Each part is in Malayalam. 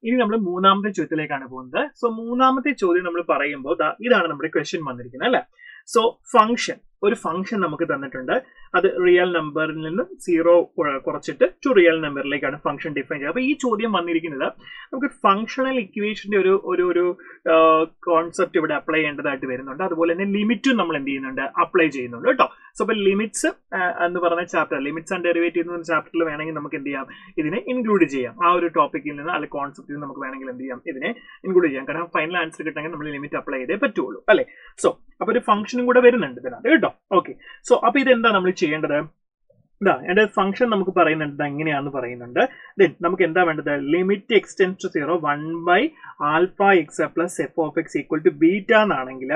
ഇനി നമ്മൾ മൂന്നാമത്തെ ചോദ്യത്തിലേക്കാണ് പോകുന്നത്. സോ മൂന്നാമത്തെ ചോദ്യം നമ്മൾ പറയുമ്പോൾ ഇതാണ് നമ്മുടെ ക്വസ്റ്റ്യൻ വന്നിരിക്കുന്നത് അല്ലെ. സോ ഫംഗ്ഷൻ, ഒരു ഫംഗ്ഷൻ നമുക്ക് തന്നിട്ടുണ്ട്. അത് റിയൽ നമ്പറിൽ നിന്ന് 0 കുറച്ചിട്ട് ടു റിയൽ നമ്പറിലേക്കാണ് ഫംഗ്ഷൻ ഡിഫൈൻ ചെയ്യുക. അപ്പൊ ഈ ചോദ്യം വന്നിരിക്കുന്നത് നമുക്ക് ഫംഗ്ഷണൽ ഇക്വേഷന്റെ ഒരു കോൺസെപ്റ്റ് ഇവിടെ അപ്ലൈ ചെയ്യേണ്ടതായിട്ട് വരുന്നുണ്ട്. അതുപോലെ തന്നെ ലിമിറ്റും നമ്മൾ എന്ത് ചെയ്യുന്നുണ്ട്, അപ്ലൈ ചെയ്യുന്നുണ്ട് കേട്ടോ. സോ അപ്പൊ ലിമിറ്റ്സ് എന്ന് പറഞ്ഞ ചാപ്റ്റർ, ലിമിറ്റ്സ് ആൻഡ് ഡെറിവേറ്റീവ് എന്ന ചാപ്റ്ററിൽ വേണമെങ്കിൽ നമുക്ക് എന്ത് ചെയ്യാം, ഇതിനെ ഇൻക്ലൂഡ് ചെയ്യാം. ആ ഒരു ടോപ്പിക്കിൽ നിന്ന് അല്ലെങ്കിൽ കോൺസെപ്റ്റിൽ നിന്ന് നമുക്ക് വേണമെങ്കിൽ എന്ത് ചെയ്യാം, ഇതിനെ ഇൻക്ലൂഡ് ചെയ്യാം. കാരണം ഫൈനൽ ആൻസർ കിട്ടണമെങ്കിൽ നമ്മൾ ലിമിറ്റ് അപ്ലൈ ചെയ്തേ പറ്റുള്ളൂ അല്ലെ. സോ അപ്പൊ ഒരു ഫംഗ്ഷനും കൂടെ വരുന്നുണ്ട് ഇതിനകത്ത് കേട്ടോ. ഓക്കെ, സോ അപ്പൊ ഇതെന്താ നമ്മൾ ചെയ്യേണ്ടത്? എന്റെ ഫംഗ്ഷൻ നമുക്ക് പറയുന്നുണ്ട് എങ്ങനെയാണെന്ന് പറയുന്നുണ്ട്. ദെൻ നമുക്ക് എന്താ വേണ്ടത്, limit extend to 0 1/α(x + f(x) = beta എന്നാണെങ്കിൽ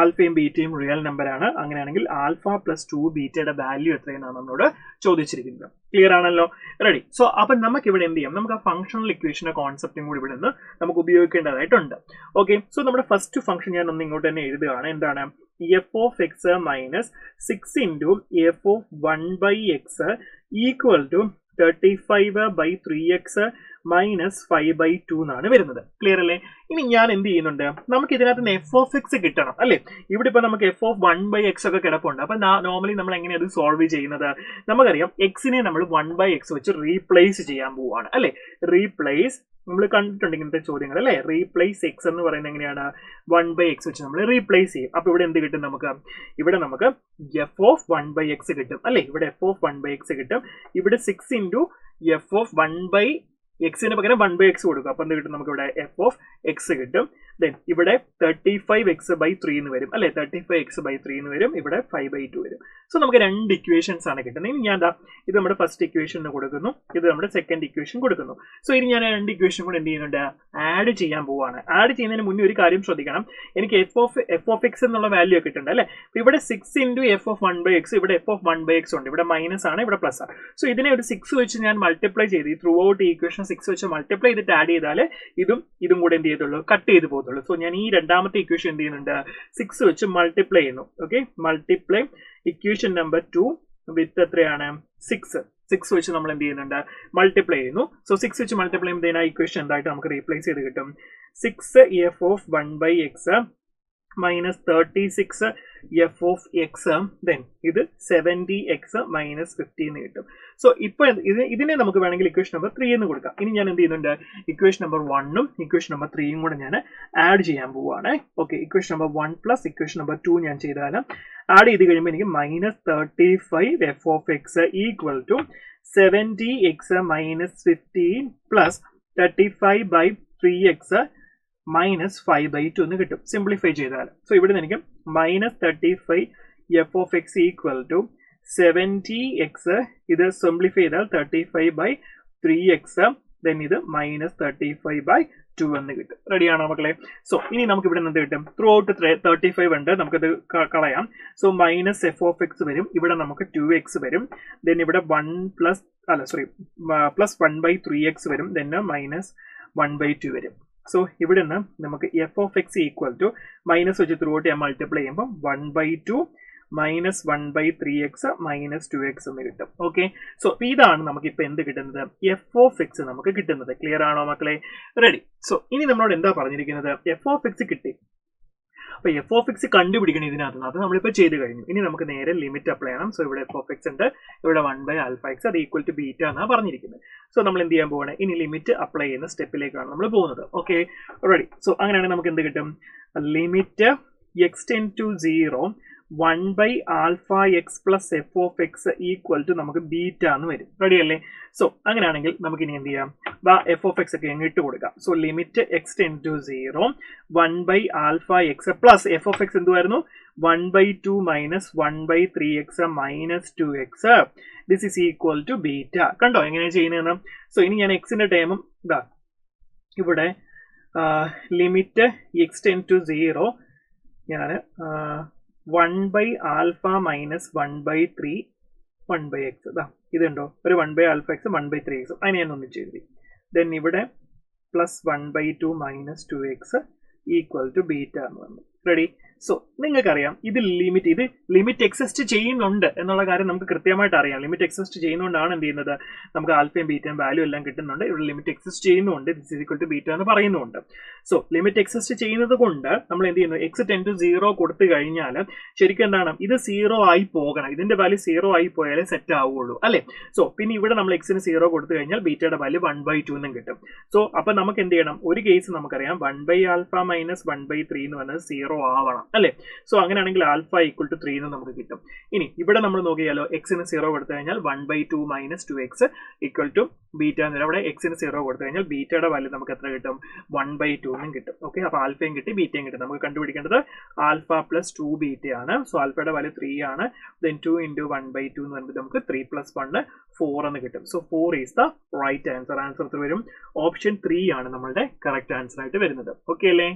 ആൽഫയും ബീറ്റയും റിയൽ നമ്പർ ആണ്. അങ്ങനെയാണെങ്കിൽ ആൽഫ + 2β വാല്യൂ എത്രയെന്നാണ് നമ്മളോട് ചോദിച്ചിരിക്കുന്നത്. ക്ലിയർ ആണല്ലോ, റെഡി. സോ അപ്പൊ നമുക്ക് ഇവിടെ എന്ത് ചെയ്യാം, നമുക്ക് ആ ഫംഗ്ഷണൽ ഇക്വേഷന്റെ കോൺസെപ്റ്റും കൂടി ഇവിടെ നിന്ന് നമുക്ക് ഉപയോഗിക്കേണ്ടതായിട്ടുണ്ട്. ഓക്കെ, സോ നമ്മുടെ ഫസ്റ്റ് ഫംഗ്ഷൻ ഞാൻ ഒന്ന് ഇങ്ങോട്ട് തന്നെ എഴുതുകയാണ്. എന്താണ്, f(x - 6 × f(1/x) = 35/3x - 5/2 എന്നാണ് വരുന്നത്. ക്ലിയർ അല്ലേ? ഇനി ഞാൻ എന്ത് ചെയ്യുന്നുണ്ട്, നമുക്ക് ഇതിനകത്ത് നിന്ന് f(x) കിട്ടണം അല്ലെ. ഇവിടെ ഇപ്പൊ നമുക്ക് f(1/x) ഒക്കെ കിടപ്പുണ്ട്. അപ്പൊ നോർമലി നമ്മൾ എങ്ങനെയാണ് അത് സോൾവ് ചെയ്യുന്നത്? നമുക്കറിയാം എക്സിനെ നമ്മൾ 1/x വെച്ച് റീപ്ലേസ് ചെയ്യാൻ പോവാണ് അല്ലെ. റീപ്ലേസ് നമ്മൾ കണ്ടിട്ടുണ്ട് ഇങ്ങനത്തെ ചോദ്യങ്ങൾ അല്ലെ. റീപ്ലേസ് എക്സ് എന്ന് പറയുന്നത് എങ്ങനെയാണ്, 1/x വെച്ച് നമ്മൾ റീപ്ലേസ് ചെയ്യും. അപ്പൊ ഇവിടെ എന്ത് കിട്ടും നമുക്ക്, ഇവിടെ നമുക്ക് f(1/x) കിട്ടും അല്ലെ. ഇവിടെ f(1/x) കിട്ടും. ഇവിടെ 6 × f(1/x)ന് പകരം 1/x കൊടുക്കും. അപ്പൊ എന്ത് കിട്ടും, നമുക്ക് ഇവിടെ f(x) കിട്ടും. ദെൻ ഇവിടെ 35x/3 എന്ന് വരും അല്ലെ. 35x/3 എന്ന് വരും. ഇവിടെ 5/2 വരും. സോ നമുക്ക് രണ്ട് ഇക്വേഷൻസ് ആണ് കിട്ടുന്നത്. ഇനി ഞാൻ ഇത് നമ്മുടെ ഫസ്റ്റ് ഇക്വേഷന് കൊടുക്കുന്നു, ഇത് നമ്മുടെ സെക്കൻഡ് ഇക്വേഷൻ കൊടുക്കുന്നു. സോ ഇനി ഞാൻ രണ്ട് ഇക്വേഷൻ കൂടെ എന്ത് ചെയ്യുന്നുണ്ട്, ആഡ് ചെയ്യാൻ പോവാണ്. ആഡ് ചെയ്യുന്നതിന് മുന്നേ ഒരു കാര്യം ശ്രദ്ധിക്കണം, എനിക്ക് f(x) എന്നുള്ള വാല്യൂ കിട്ടുന്നുണ്ട് അല്ലെ. ഇവിടെ 6 × f(1/x), ഇവിടെ f(1/x) ഉണ്ട്. ഇവിടെ മൈനസ് ആണ്, ഇവിടെ പ്ലസ് ആണ്. സോ ഇതിനെ ഒരു 6 വെച്ച് ഞാൻ മൾട്ടിപ്ലൈ ചെയ്ത് ത്രൂ ഔട്ട് ഈ ഇക്വേഷൻ 6 വെച്ച് മൾട്ടിപ്ലൈ ചെയ്തിട്ട് ആഡ് ചെയ്താൽ ഇതും കൂടെ എന്ത് ചെയ്യത്തുള്ളൂ, കട്ട് ചെയ്ത് പോകത്തുള്ളൂ. സോ ഞാൻ ഈ രണ്ടാമത്തെ ഇക്വേഷൻ എന്ത് ചെയ്യുന്നുണ്ട്, 6 വെച്ച് മൾട്ടിപ്ലൈ ചെയ്യുന്നു. ഓക്കെ, മൾട്ടിപ്ലൈ ഇക്വേഷൻ നമ്പർ 2 വിത്ത് എത്രയാണ്, 6 വെച്ച് നമ്മൾ എന്ത് ചെയ്യുന്നുണ്ട്, മൾട്ടിപ്ലൈ ചെയ്യുന്നു. സോ 6 വെച്ച് മൾട്ടിപ്ലൈ ചെയ്യുമ്പോൾ ആ ഇക്വേഷൻ എന്തായിട്ട് നമുക്ക് റീപ്ലേസ് ചെയ്ത് കിട്ടും, 6f(1/x) - 36f(x), ദെൻ ഇത് 70x - 50 എന്ന് കിട്ടും. സോ ഇപ്പൊ ഇതിനെ നമുക്ക് വേണമെങ്കിൽ ഇക്വേഷൻ നമ്പർ 3 എന്ന് കൊടുക്കാം. ഇനി ഞാൻ എന്ത് ചെയ്യുന്നുണ്ട്, ഇക്വേഷൻ നമ്പർ 1ഉം ഇക്വേഷൻ നമ്പർ 3യും കൂടെ ഞാൻ ആഡ് ചെയ്യാൻ പോവാണ്. Okay, equation number 1 + equation number 2 ഞാൻ ചെയ്താൽ ആഡ് ചെയ്ത് കഴിയുമ്പോൾ എനിക്ക് -35f(x) = 70x - 15 + 35/3x - 5/2 എന്ന് കിട്ടും, സിംപ്ലിഫൈ ചെയ്താൽ. സോ ഇവിടെ നിന്ന് എനിക്ക് -35f(x) = 70x, ഇത് സിംപ്ലിഫൈ ചെയ്താൽ 35/3x, ദെൻ ഇത് -35/2 എന്ന് കിട്ടും. റെഡിയാണോ മക്കളെ? സോ ഇനി നമുക്ക് ഇവിടെ നിന്ന് കിട്ടും, ത്രൂ ഔട്ട് 35 ഉണ്ട്, നമുക്കത് കളയാം. സോ -f(x) വരും, ഇവിടെ നമുക്ക് 2x വരും, ദെൻ ഇവിടെ പ്ലസ് 1/3x വരും, ദെൻ -1/2 വരും. സോ ഇവിടെ നിന്ന് നമുക്ക് f(x) = മൈനസ് വെച്ച് ത്രൂ ഔട്ട് ഞാൻ മൾട്ടിപ്ലൈ ചെയ്യുമ്പോൾ 1/2 - 1/3x - 2x എന്ന് കിട്ടും. ഓക്കെ, സോ ഇതാണ് നമുക്ക് ഇപ്പൊ എന്ത് കിട്ടുന്നത്, f(x) നമുക്ക് കിട്ടുന്നത്. ക്ലിയർ ആണോ മക്കളെ? റെഡി. സോ ഇനി നമ്മളോട് എന്താ പറഞ്ഞിരിക്കുന്നത്, f(x) കിട്ടി. അപ്പൊ f(x) കണ്ടുപിടിക്കണം ഇതിനകത്ത്. അത് നമ്മളിപ്പോ ചെയ്ത് കഴിഞ്ഞു. ഇനി നമുക്ക് നേരെ ലിമിറ്റ് അപ്ലൈ ചെയ്യണം. സോ ഇവിടെ f(x) ഉണ്ട്, ഇവിടെ 1/α(x) അത് = β എന്നാണ് പറഞ്ഞിരിക്കുന്നത്. സോ നമ്മൾ എന്ത് ചെയ്യാൻ പോവാണ്, ഇനി ലിമിറ്റ് അപ്ലൈ ചെയ്യുന്ന സ്റ്റെപ്പിലേക്കാണ് നമ്മൾ പോകുന്നത്. Okay, ready. സോ അങ്ങനെയാണെങ്കിൽ നമുക്ക് എന്ത് കിട്ടും, limit x(tend to 0) 1/α(x + f(x) = നമുക്ക് ബീറ്റ എന്ന് വരും. റെഡി അല്ലേ? സോ അങ്ങനെയാണെങ്കിൽ നമുക്ക് ഇനി എന്ത് ചെയ്യാം, f(x) ഒക്കെ ഇട്ട് കൊടുക്കാം. So limit x(tend to 0) 1/α(x + f(x) എന്തുവായിരുന്നു, 1/2 - 1/3x - 2x, this is equal to beta. കണ്ടോ എങ്ങനെയാണ് ചെയ്യുന്നതെന്ന്? സോ ഇനി ഞാൻ എക്സിന്റെ ടേമും ഇവിടെ ലിമിറ്റ് x(tend to 0) ഞാൻ 1/α - 1/3 1/x, ഇതുണ്ടോ, ഒരു 1/α(x) 1/3x, അതിനെ ഞാൻ ഒന്നിച്ച് എഴുതി. ദെൻ ഇവിടെ +1/2 - 2x = ബീറ്റ എന്ന് വന്നു. റെഡി. സോ നിങ്ങൾക്കറിയാം ഇത് ലിമിറ്റ് എക്സിസ്റ്റ് ചെയ്യുന്നുണ്ട് എന്നുള്ള കാര്യം നമുക്ക് കൃത്യമായിട്ട് അറിയാം. ലിമിറ്റ് എക്സിസ്റ്റ് ചെയ്യുന്നതുകൊണ്ടാണ് എന്ത് ചെയ്യുന്നത്, നമുക്ക് ആൽഫയും ബീറ്റയും വാല്യൂ എല്ലാം കിട്ടുന്നുണ്ട്. ഇവിടെ ലിമിറ്റ് എക്സിസ്റ്റ് ചെയ്യുന്നുണ്ട്, this is equal to beta എന്ന് പറയുന്നുണ്ട്. സോ ലിമിറ്റ് എക്സിസ്റ്റ് ചെയ്യുന്നത് കൊണ്ട് നമ്മൾ എന്ത് ചെയ്യുന്നു, എക്സ് ടെൻ ടു 0 കൊടുത്തു കഴിഞ്ഞാൽ ശരിക്കും എന്താണ്, ഇത് 0 ആയി പോകണം. ഇതിന്റെ വാല്യൂ 0 ആയി പോയാലേ സെറ്റ് ആവുള്ളൂ അല്ലെ. സോ പിന്നെ ഇവിടെ നമ്മൾ എക്സിന് 0 കൊടുത്തു കഴിഞ്ഞാൽ ബീറ്റയുടെ വാല്യൂ 1/2 എന്നും കിട്ടും. സോ അപ്പൊ നമുക്ക് എന്ത് ചെയ്യണം, ഒരു കേസ് നമുക്കറിയാം 1/α മൈനസ് 1/3 എന്ന് പറഞ്ഞത് 0 ആവണം അല്ലെ. സോ അങ്ങനെയാണെങ്കിൽ ആൽഫ ഈക്വൽ ടു 3 എന്ന് നമുക്ക് കിട്ടും. ഇനി ഇവിടെ നമ്മൾ നോക്കിയാലോ, എക്സിന് 0 കൊടുത്തു കഴിഞ്ഞാൽ 1/2 minus 2x equal to beta എന്ന്. അവിടെ എക്സിന് 0 കൊടുത്തു കഴിഞ്ഞാൽ ബീറ്റയുടെ വാല്യൂ നമുക്ക് എത്ര കിട്ടും, 1/2 എന്നും കിട്ടും. ഓക്കെ, അപ്പൊ ആൽഫയും കിട്ടി ബീറ്റയും കിട്ടും. നമുക്ക് കണ്ടുപിടിക്കേണ്ടത് ആൽഫ പ്ലസ് 2 ബീറ്റ ആണ്. സോ ആൽഫയുടെ വാല്യൂ 3 ആണ്. ദെൻ 2 ഇൻറ്റു 1/2 എന്ന് പറയുമ്പോൾ നമുക്ക് 3 + 1 4 എന്ന് കിട്ടും. So 4 is the right answer. Answer വരും ഓപ്ഷൻ 3 ആണ് നമ്മളുടെ കറക്റ്റ് ആൻസർ ആയിട്ട് വരുന്നത്. ഓക്കെ അല്ലേ?